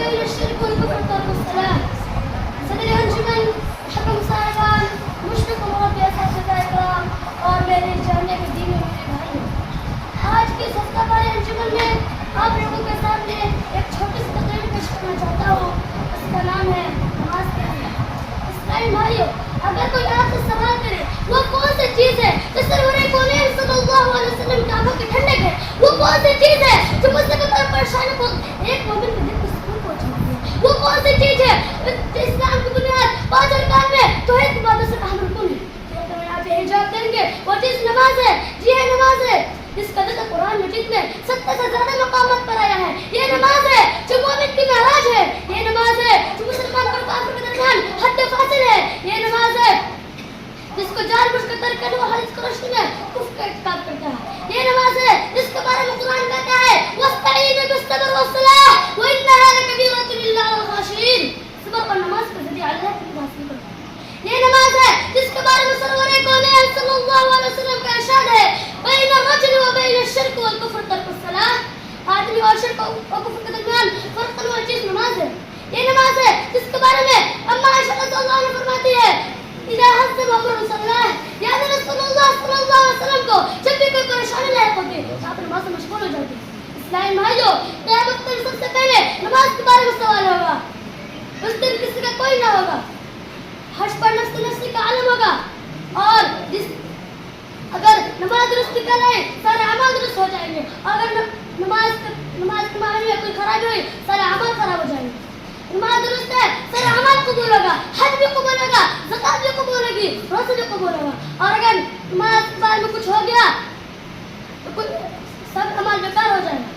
وبين الشرك والكفر ترك الصلاة. صدر انجمن محترم صاحبان مشرق موت اساتذہ اکرام اور میرے جاننے کے دین میں میرے بھائیوں، آج کی ہفتہ وار انجمن میں آپ لوگوں کے سامنے ایک چھوٹی سی تقریر پیش کرنا چاہتا ہوں. اس کا نام ہے نماز کے اہمیت. اسلامی بھائیوں، اگر کوئی آپ سے سوال کرے وہ کون سی چیز ہے جو سرور کونین صلی اللہ علیہ وسلم کی آنکھوں کی ٹھنڈک ہے، وہ کون سی چیز ہے جو مصیبت اور پریشانی کو ایک مومن کے دل کو سکون پہنچاتی ہے، وہ کون سی چیز ہے اسلام کی بنیاد 5 ارکان میں توحید کی باتوں سے اہم رکن ہے. آپ حجاب دیں گے وہ چیز نماز ہے. جی ہے نماز ہے. جس کا ذکر قرآن مجید میں 70 سے زیادہ مقامات پر آیا ہے. یہ نماز ہے جو مومن کی معراج ہے. یہ نماز ہے جو مسلمان اور کافر کے درمیان حد فاصل ہے. یہ نماز ہے جس کو جان بوجھ کر ترک کرنے والا حدیث کی روشنی میں کفر کا ارتکاب کرتا ہے. یہ نماز ہے جس کے بارے میں قرآن کہتا ہے وَاسْتَعِينُوا بِالصَّبْرِ وَالصَّلَاةِ وَإِنَّهَا لَكَبِيرَةٌ إِلَّا عَلَى الْخَاشِعِينَ. صبر اور نماز کا ذریعہ اللہ کی حاصل کرتا ہے. یہ نماز ہے جس کے بارے میں سرور کونین صلی اللہ علیہ وسلم کا ارشاد ہے بین الرجل وبین الشرک والکفر ترک الصلاۃ. آدمی اور شرک اور کفر کے درمیان فرق کرنے والی چیز نماز ہے. یہ نماز ہے جس کے بارے میں اما عائشہ رضی اللہ عنہا فرماتی ہے اذا حسب امر صلاح، یاد رسول اللہ صلی اللہ علیہ وسلم کو جب بھی کوئی پریشانی لاحق ہوتی ہے آپ نماز سے مشغول ہو جاتے ہیں. اسلامی بھائیوں، قیامت میں سب سے پہلے نماز کے بارے میں سوال ہوگا. اس دن کسی کا کوئی نہ ہوگا. حج پر نفس نفسی کا عالم ہوگا اور اگر نماز درست کرے سارے اعمال درست ہو جائیں گے. اگر نماز کے معاملے میں کوئی خرابی ہوئی سارے اعمال خراب ہو جائیں گے. نماز درست ہے سارے اعمال قبول ہوگا. حج بھی قبول ہوگا، زکات بھی قبول ہوگی، روزہ بھی قبول ہوگا. اور اگر نماز کے بارے میں کچھ ہو گیا تو سب اعمال بیکار ہو جائیں گے.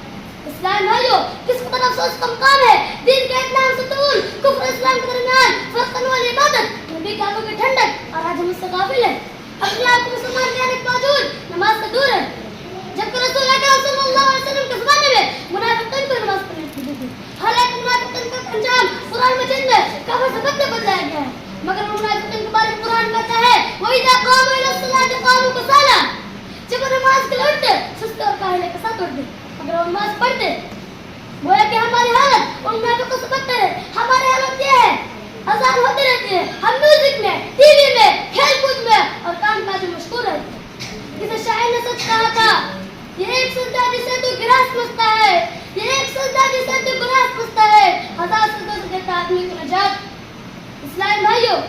اسلام بھائیوں، کس قدر افسوس کا مقام ہے دین کے اتمام ستون کفر اسلام کے درمیان فرق کرنے والی عبادت نبی کی آنکھوں کی ٹھنڈک. اور آج ہم اس سے غافل ہیں. اپنے آپ کو مسلمان کہنے کے باوجود نماز سے دور ہے. جبکہ رسول اکرم صلی اللہ علیہ وسلم کے زمانے میں منافقین کو نماز پڑھنے کی دی تھی. حالانکہ منافقین کا انجام قرآن مجید میں کافر سے بدتر بتایا گیا ہے. مگر منافقین کے بارے میں قرآن کہتا ہے وَإِذَا قَامُوا إِلَى الصَّلَاةِ قَامُوا كُسَالَىٰ. جب وہ نماز کے لیے اٹھتے سستے اور کاہلے کے ساتھ اٹھتے. اگر وہ نماز پڑھتے گویا کہ ہماری حالت ان منافقوں سے بدتر ہے. ہماری حالت یہ ہے اذان ہوتی رہتی ہے، ہم میوزک میں، ٹی وی میں، کھیل کود میں اور کام کاج میں مشغول رہتے ہیں. کسی شاعر نے سچ کہا تھا یہ ایک سجدہ جسے تو گرہ سمجھتا ہے، یہ ایک سجدہ جسے تو گناہ سمجھتا ہے، 1000 سجدوں سے دیتا آدمی کو نجات. اسلام بھائیوں،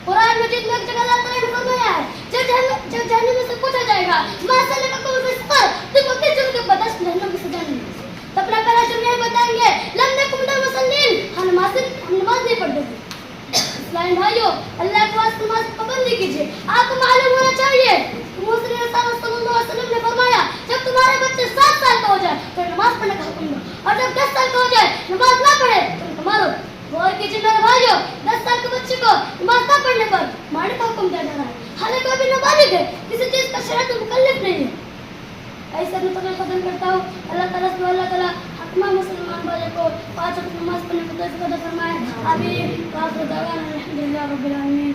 قرآن مجید میں ایک جگہ اللہ تعالیٰ نے فرمایا ہے جب جہنم میں سے پوچھا جائے گا ما سلککم فی سقر تو وہ کس جرم کے بدست جہنم کی سزا نہیں. تو اپنا پہلا جرم یہ بتائیں گے لم نکن من المصلین، ہم نماز نہیں پڑھتے تھے. اسلام بھائیوں، اللہ کے واسطے نماز کی پابندی کیجیے. آپ کو معلوم ہونا چاہیے محمد صلی اللہ علیہ وسلم نے فرمایا جب تمہارے بچے 7 سال کا ہو جائے تو نماز پڑھنے کا حکم دو، اور جب 10 سال کا ہو جائے نماز نہ پڑھے تو ان کو مارو. غور کیجیے میرے بھائیوں، 10 سال کے بچے کو نماز نہ پڑھنے پر مارنے کا حکم دیا جا رہا ہے، حالانکہ ابھی نابالغ ہے، کسی چیز کا شرعی مکلف نہیں ہے. ایسے میں تمہیں ختم کرتا ہوں. اللہ تعالیٰ حکمہ مسلمان والے کو 5 وقت نماز پڑھنے کو توفیق عطا فرمائے. آمین. وآخر دعوانا الحمدللہ رب العالمین.